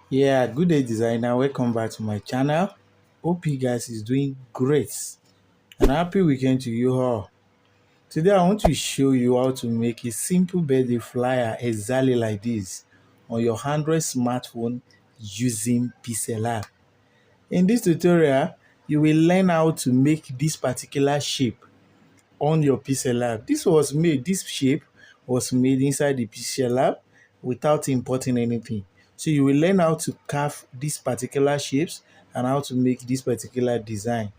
Yeah, good day designer. Welcome back to my channel. Hope you guys is doing great. And happy weekend to you all. Today I want to show you how to make a simple birthday flyer exactly like this on your Android smartphone using Pixellab. In this tutorial, you will learn how to make this particular shape on your Pixellab. This shape was made inside the Pixellab without importing anything. So you will learn how to carve these particular shapes and how to make this particular design.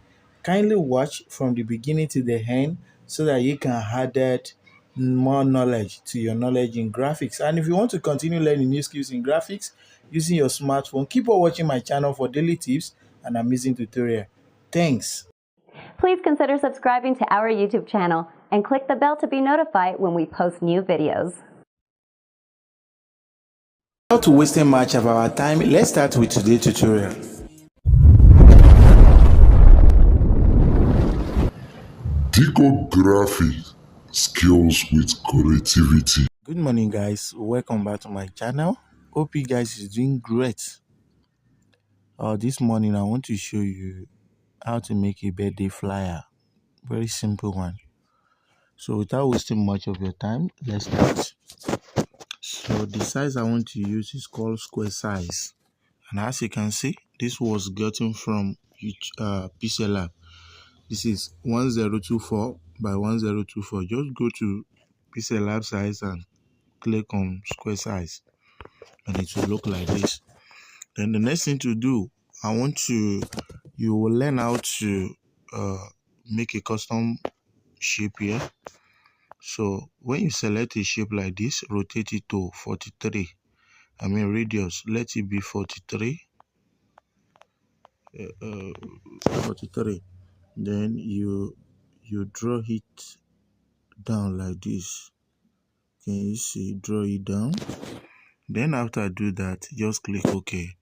Kindly watch from the beginning to the end so that you can add more knowledge to your knowledge in graphics. And if you want to continue learning new skills in graphics using your smartphone, keep on watching my channel for daily tips and amazing tutorial. Thanks. Please consider subscribing to our YouTube channel and click the bell to be notified when we post new videos. Without wasting much of our time, let's start with today's tutorial. Diko graphic skills with creativity. Good morning guys, welcome back to my channel. Hope you guys is doing great. This morning I want to show you how to make a birthday flyer. Very simple one. So without wasting much of your time, let's start. So the size I want to use is called square size. And as you can see, this was gotten from Pixellab. This is 1024 by 1024. Just go to Pixellab size and click on square size and it will look like this. Then the next thing to do, you will learn how to make a custom shape here. So when you select a shape like this, rotate it to 43. Radius, let it be 43. 43. Then you draw it down like this. Can you see? Draw it down. Then after do that, just click OK.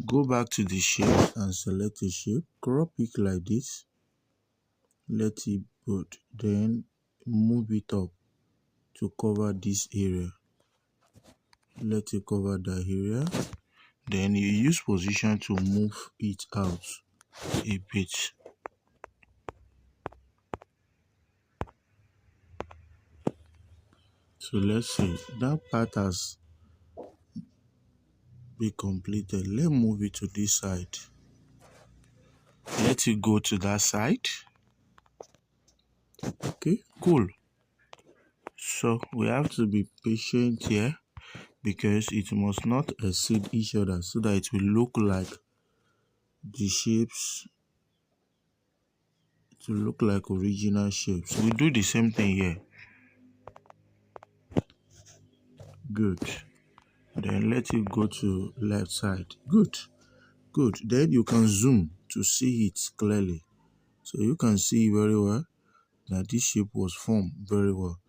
Go back to the shape and select a shape. Crop it like this. Let it put. Then move it up to cover this area. Let it cover the area. Then you use position to move it out a bit. So let's see, that part has been completed. Let's move it to this side. Let it go to that side. Okay, cool. So we have to be patient here because it must not exceed each other so that it will look like the shapes, to look like original shapes. We do the same thing here. Good. Then let it go to left side. Good. Then you can zoom to see it clearly. So you can see very well that this shape was formed very well.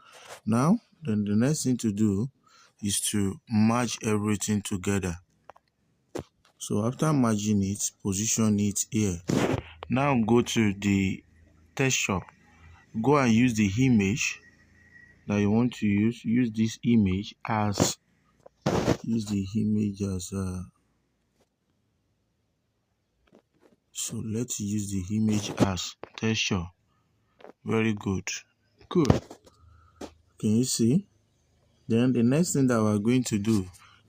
Now, then the next thing to do is to merge everything together. So after merging it, position it here. Now go to the texture. Go and use the image that you want to use. Use this image as so let's use the image as texture. Very good. Good. Can you see? Then the next thing that we're going to do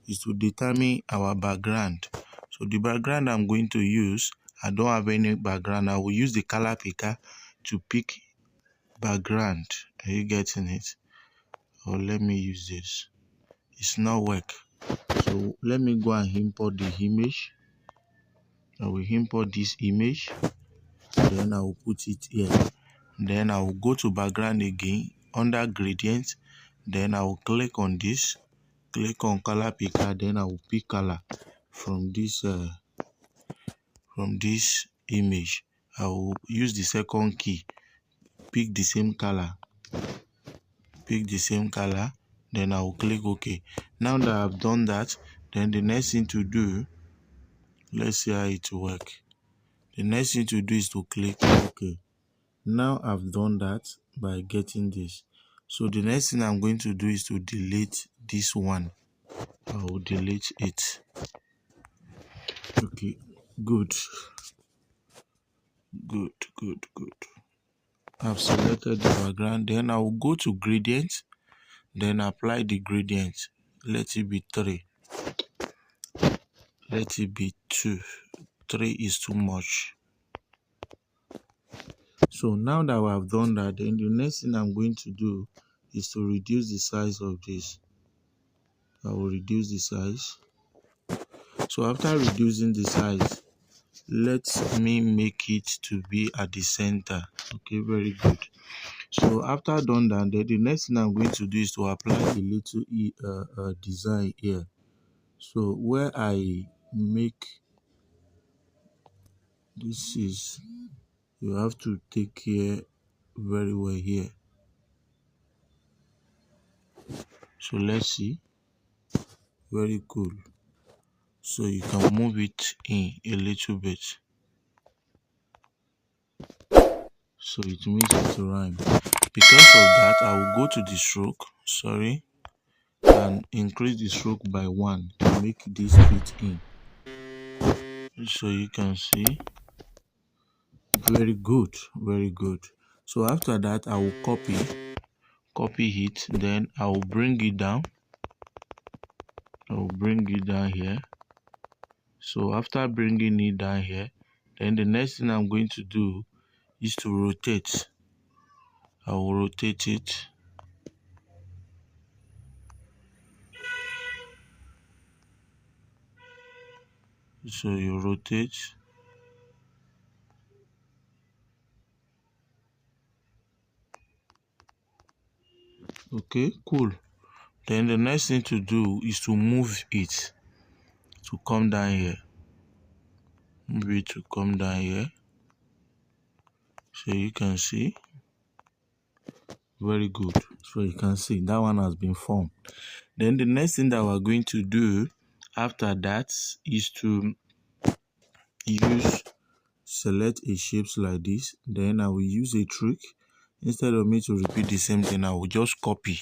is to determine our background. So the background I'm going to use, I don't have any background. I will use the color picker to pick background. Are you getting it? Or let me use this. It's not work. So let me go and import the image. I will import this image. Then I will put it here. Then I will go to background again under gradient. Then I will click on this. Click on color picker. Then I will pick color from this image. I will use the second key. Pick the same color. Then I will click OK. Now that I've done that, then the next thing to do, let's see how it will work. The next thing to do is to click OK. Now I've done that by getting this. So the next thing I'm going to do is to delete this one. I will delete it. Good. I've selected the background. Then I will go to gradient. Then apply the gradient. Let it be 3. Let it be 2. 3 is too much. So now that we have done that, then the next thing I'm going to do is to reduce the size of this. I will reduce the size. So after reducing the size, let me make it to be at the center. Okay, very good. So after done that, then the next thing I'm going to do is to apply a little design here. So where I make this is, you have to take care very well here. So let's see. Very cool. So you can move it in a little bit. So it makes it rhyme. Because of that, I will go to the stroke, and increase the stroke by 1 to make this fit in. So you can see, very good. So after that, I will copy it, then I will bring it down. Here. So after bringing it down here, then the next thing I'm going to do is to rotate. I will rotate it. So you rotate. Okay, cool. Then the next thing to do is to move it to come down here. Move it to come down here. So you can see. Very good. So you can see that one has been formed. Then the next thing that we're going to do after that is to select a shapes like this. Then I will use a trick. Instead of me to repeat the same thing, I will just copy.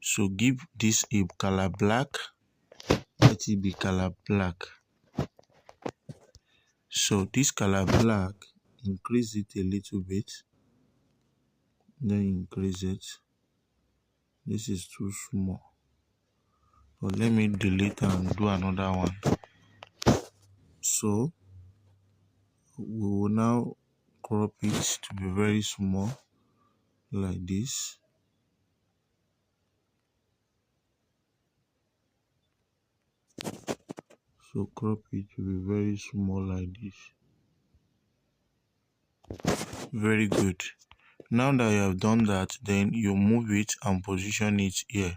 So give this a color black. Let it be color black. So this color black, increase it a little bit. Then increase it. This is too small. But let me delete and do another one. So we will now crop it to be very small like this. So crop it to be very small like this. Very good. Now that you have done that, then you move it and position it here.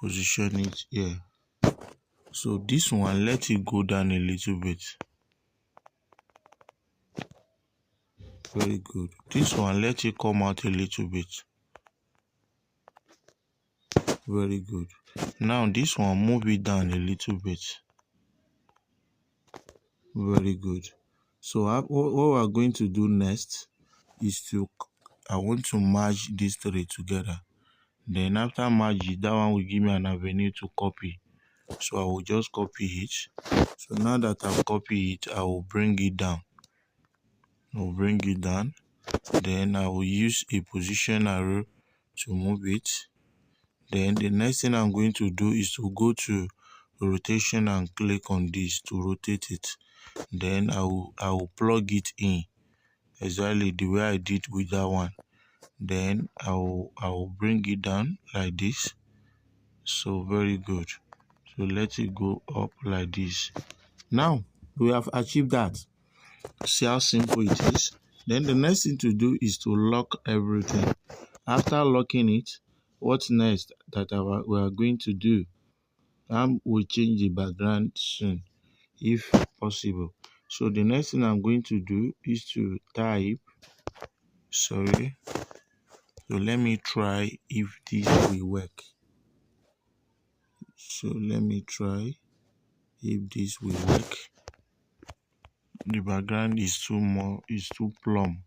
Position it here. So this one, let it go down a little bit. Very good. This one, let it come out a little bit. Very good. Now this one, move it down a little bit. Very good. So what we are going to do next is I want to merge these 3 together. Then after merge it, that one will give me an avenue to copy. So I will just copy it. So now that I've copied it, I will bring it down. Then I will use a position arrow to move it. Then the next thing I'm going to do is to go to rotation and click on this to rotate it. Then I will plug it in exactly the way I did with that one. Then I will bring it down like this. So very good. So let it go up like this. Now we have achieved that. See how simple it is. Then the next thing to do is to lock everything. After locking it, what's next that we are going to do? We'll change the background soon if possible. So the next thing I'm going to do is to type. So let me try if this will work. So let me try if this will work. The background is too plumb.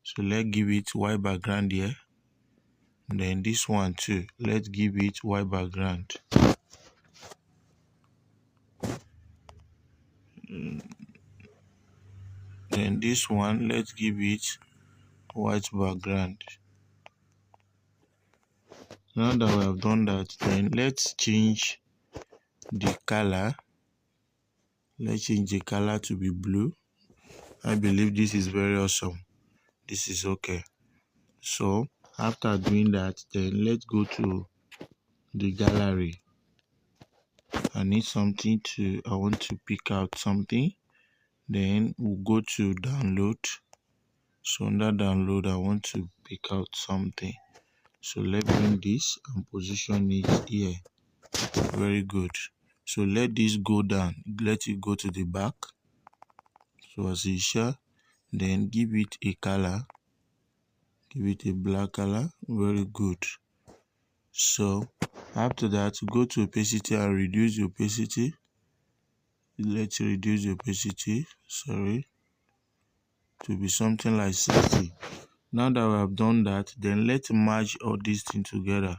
So let's give it white background here. Then this one too. Let's give it white background. Then this one, let's give it white background. Now that we have done that, then let's change the color. Let's change the color to be blue. I believe this is very awesome. This is okay. So after doing that, then let's go to the gallery. I want to pick out something. Then we'll go to download. So under download, I want to pick out something. So let's bring this and position it here. Very good. So let this go down. Let it go to the back. So as you share, then give it a color. Give it a black color. Very good. So after that, go to opacity and reduce the opacity. Let's reduce the opacity. To be something like 60. Now that we have done that, then let's merge all these things together.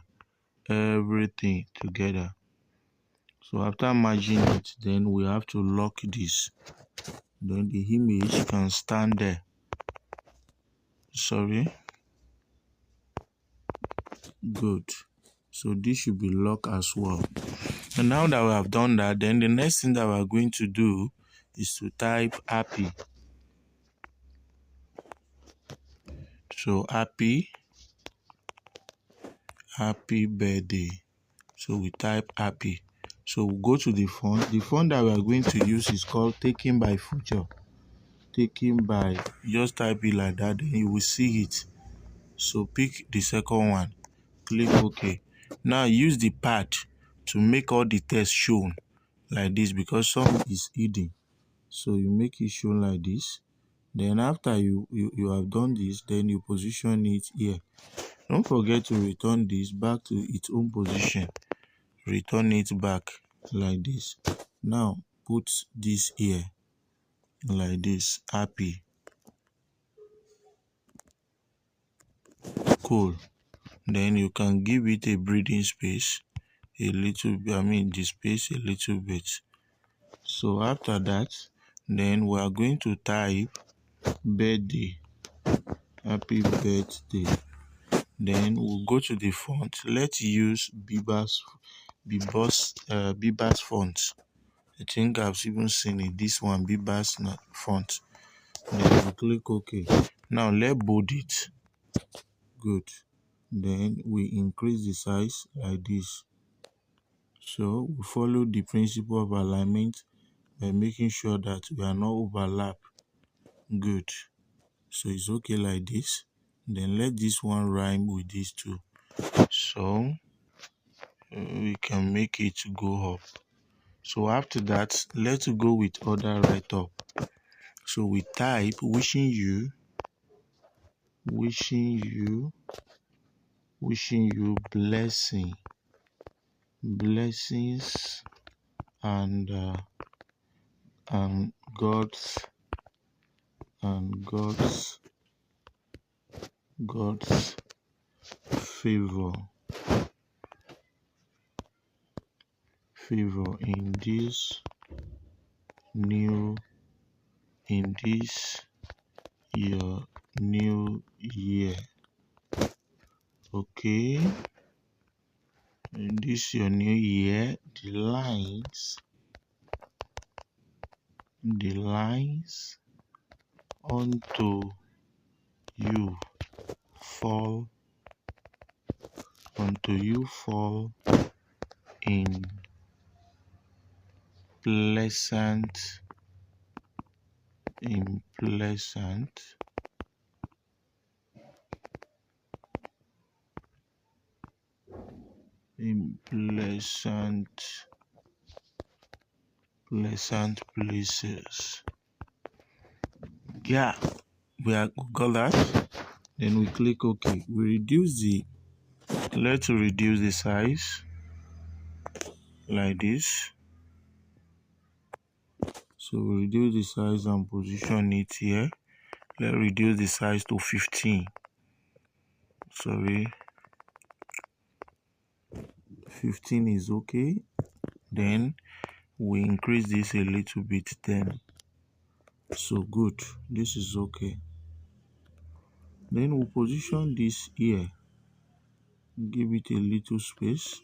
Everything together. So after merging it, then we have to lock this. Then the image can stand there. Good. So this should be locked as well. And now that we have done that, then the next thing that we are going to do is to type happy. So happy birthday. So we type happy. So we'll go to the font. The font that we are going to use is called Taken by Future. Taken by, just type it like that, then you will see it. So pick the second one. Click OK. Now use the pad to make all the text shown like this, because some is hidden. So you make it shown like this. Then after you have done this, then you position it here. Don't forget to return this back to its own position. Return it back like this. Now put this here like this. Happy. Cool. Then you can give it a breathing space a little bit, the space a little bit. So after that, then we are going to type birthday. Happy birthday. Then we'll go to the font. Let's use Biba's font. I think I've even seen it. This one, Biba's font. Then we click OK. Now let's bold it. Good. Then we increase the size like this. So we follow the principle of alignment by making sure that we are not overlap. Good. So it's okay like this. Then let this one rhyme with these two. So we can make it go up. So after that, let's go with other right up. So we type wishing you blessings and God's favor in your new year. Okay, in this your new year, the lines unto you fall in pleasant places. Yeah, we got that. Then we click OK. Let's reduce the size like this. So we reduce the size and position it here. Let's reduce the size to 15. 15 is okay. Then we increase this a little bit. Then So good, this is okay. Then we'll position this here, give it a little space.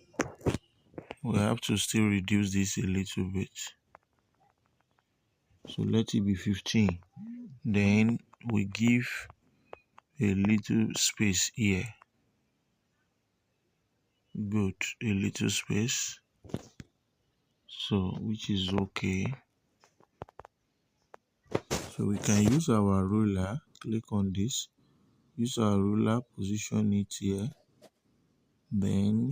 We have to still reduce this a little bit. So let it be 15. Then we give a little space here. Good, a little space. So which is okay. So we can use our ruler, click on this, use our ruler, position it here. Then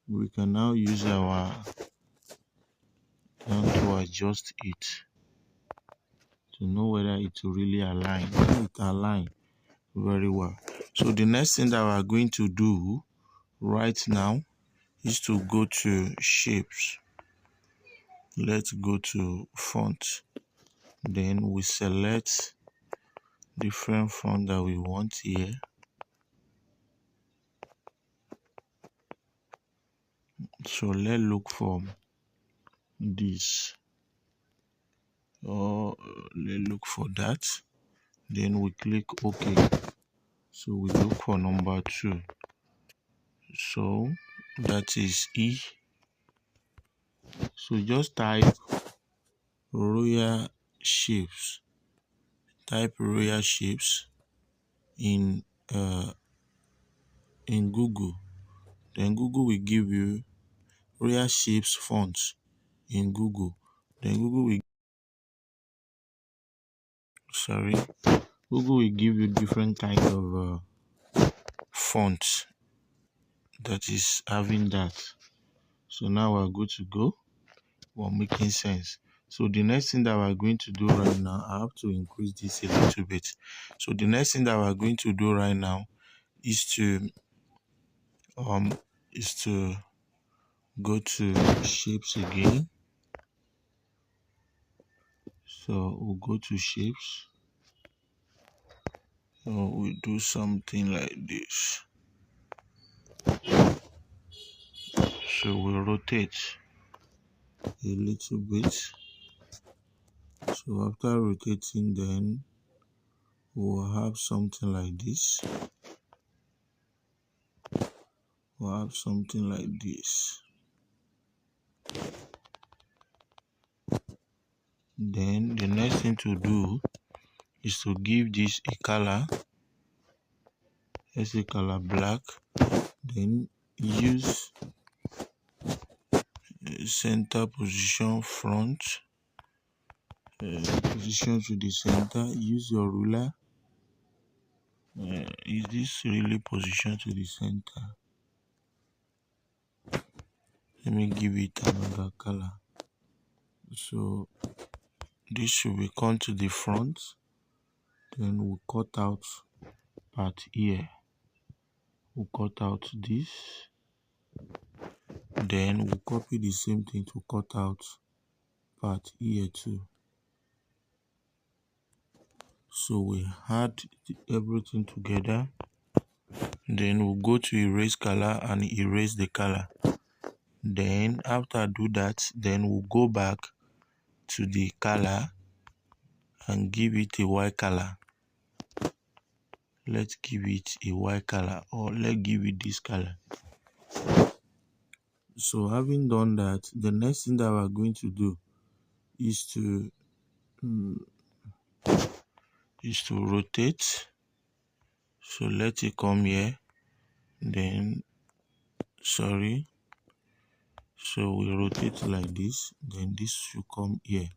we can now use our hand to adjust it to know whether it will really align. It align very well. So the next thing that we're going to do right now is to go to shapes. Let's go to font. Then we select different font that we want here. So let's look for this, or let's look for that. Then we click OK. So we look for number 2. So that is E. So just type royal shapes. Type royal shapes in Google. Then Google will give you royal shapes fonts in Google. Then Google will give you different kind of fonts that is having that. So now we're good to go. We're making sense. So the next thing that we're going to do right now, I have to increase this a little bit. So the next thing that we're going to do right now is to go to shapes again. So we'll go to shapes. So we'll do something like this. So we'll rotate a little bit. So after rotating, then we'll have something like this. We'll have something like this. Then the next thing to do is to give this a color. Let's say color black. Then use center position front. Position to the center. Use your ruler. Is this really positioned to the center? Let me give it another color. So this should be come to the front. Then we'll cut out part here. We'll cut out this. Then we'll copy the same thing to cut out part here too. So we add everything together. Then we'll go to erase color and erase the color. Then after I do that, then we'll go back to the color and give it a white color. Let's give it a white color, or let's give it this color. So having done that, the next thing that we're going to do is to rotate. So let it come here. Then so we rotate like this. Then this should come here.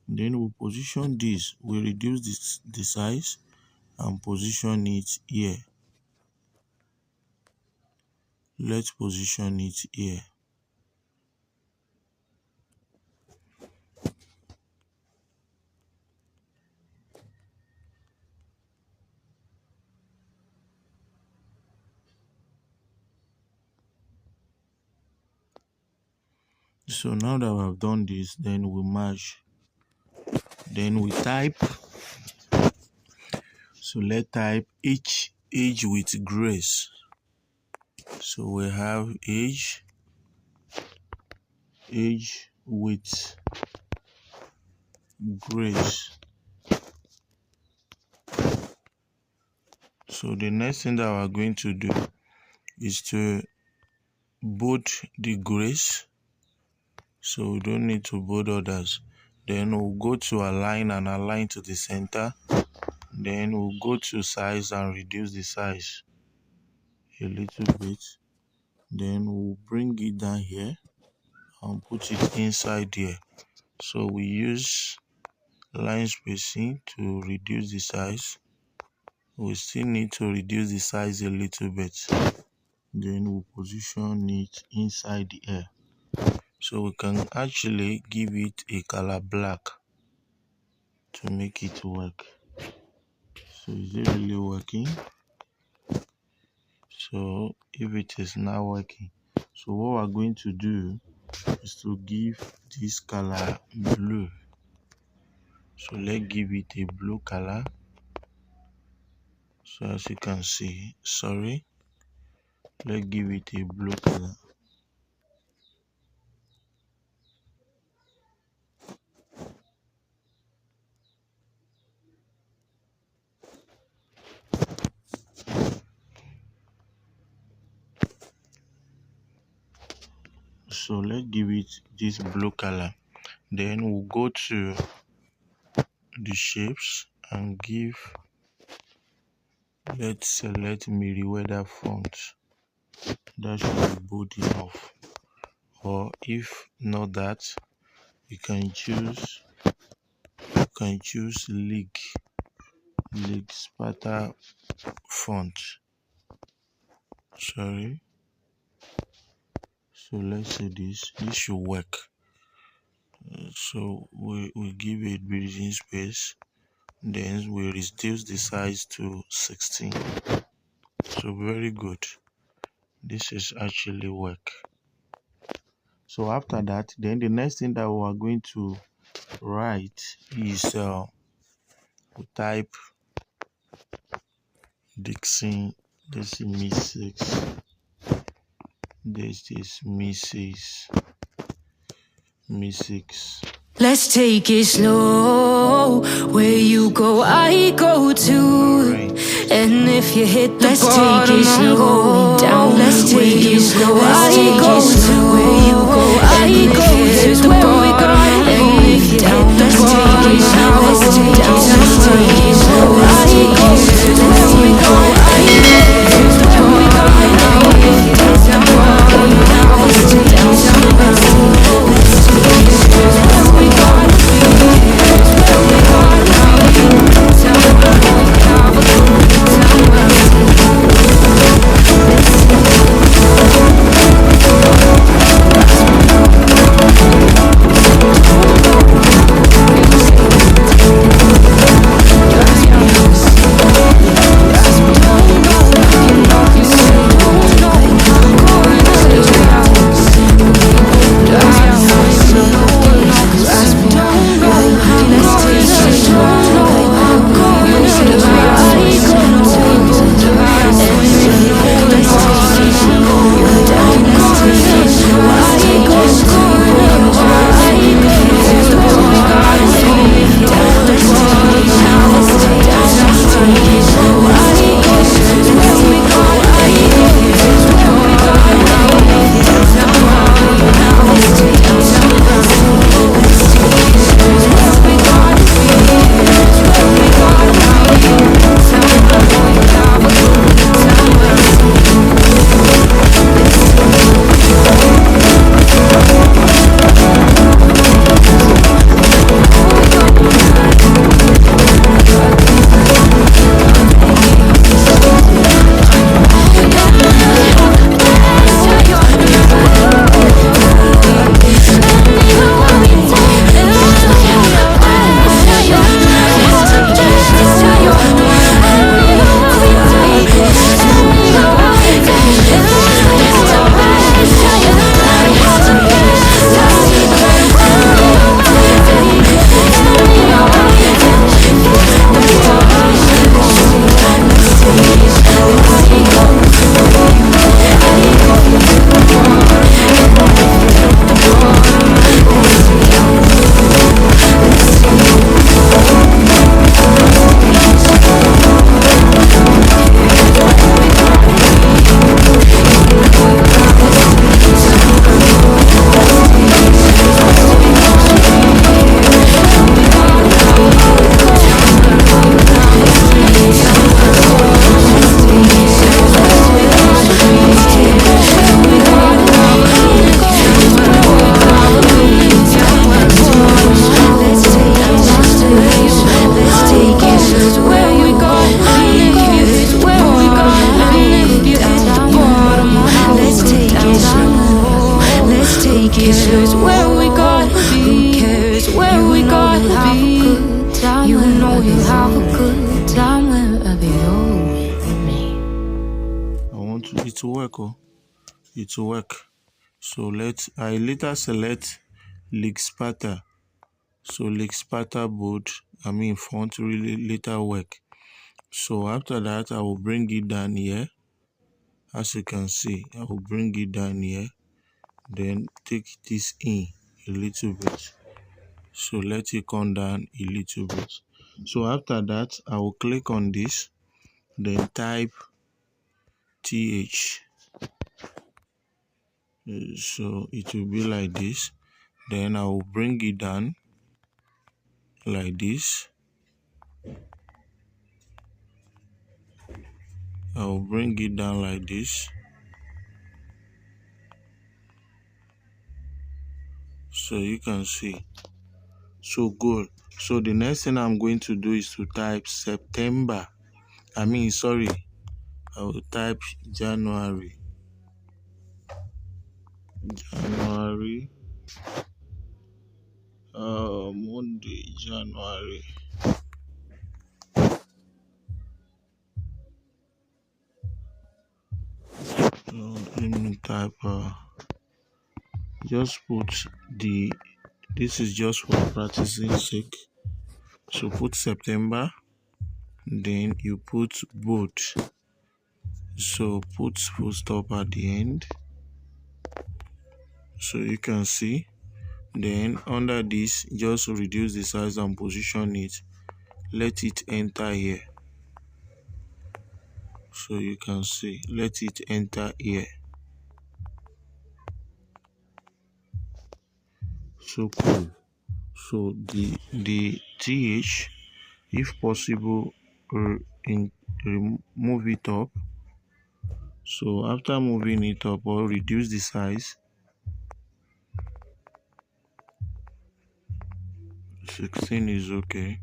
Then we'll position this. We reduce the size and position it here. Let's position it here. So now that we have done this, then we merge. Then we type. So let's type age with grace. So we have age with grace. So the next thing that we're going to do is to bold the grace. So we don't need to bold others. Then we'll go to align and align to the center. Then we'll go to size and reduce the size a little bit. Then we'll bring it down here and put it inside here. So we use line spacing to reduce the size. We still need to reduce the size a little bit. Then we'll position it inside the air. So we can actually give it a color black to make it work. So is it really working? So if it is not working, so what we're going to do is to give this color blue. So let's give it a blue color. So as you can see, let's give it a blue color. So let's give it this blue color. Then we'll go to the shapes and let's select Meriwether font. That should be bold enough. Or if not that, you can choose League Sparta font. Sorry. So let's say this should work. So we give it breathing space. Then we reduce the size to 16. So very good. This is actually work. So after that, then the next thing that we are going to write is we type Dixon. This is Miss 6. This is Miss 6. Let's take it slow. Where you go, I go too. And if you hit the bottom, I'm going down. Let's take it slow. I go to where you go, I go to where we go. And if you hit the bottom, let's take it slow. I go to where we go, I go to where we go. And if you hit the bottom, let's take it slow. cares where we got? Who cares where we got? Have a good time. You know you have a good time wherever you're with me. I want it to work. It will work. So I later select Leak Sparta. So Leak Sparta board, font really later work. So after that, I will bring it down here. As you can see, I will bring it down here. Then take this in a little bit. So let it come down a little bit. So after that, I will click on this. Then type TH. So it will be like this. Then I will bring it down like this. I will bring it down like this. So you can see. So good. So the next thing I'm going to do is to type September. I will type January. Monday, January. Let me type. Just put this is just for practicing sake. So put September. Then you put both. So put full stop at the end. So you can see. Then under this, just reduce the size and position it. Let it enter here. So you can see. Let it enter here. So cool. So the TH, if possible, remove it up. So after moving it up or reduce the size, 16 is okay.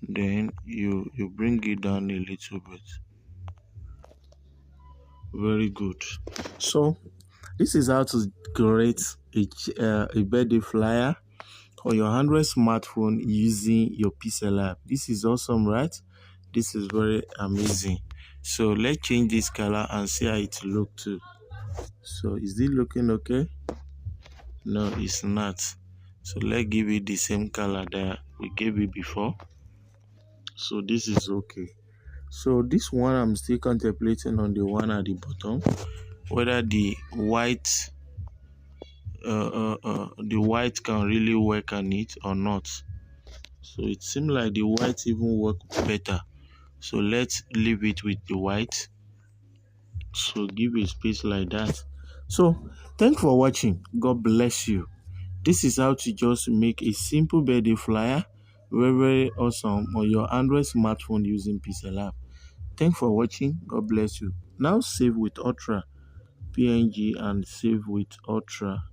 Then you bring it down a little bit. Very good. So this is how to create a birthday flyer on your Android smartphone using your Pixellab. This is awesome, right? This is very amazing. So let's change this color and see how it look too. So is it looking okay? No, it's not. So let's give it the same color that we gave it before. So this is okay. So this one I'm still contemplating on the one at the bottom, whether the white can really work on it or not. So it seems like the white even work better. So let's leave it with the white. So give a space like that. So thanks for watching. God bless you. This is how to just make a simple birthday flyer, very awesome, on your Android smartphone using Pixellab. Thanks for watching. God bless you. Now save with Ultra PNG and save with Ultra.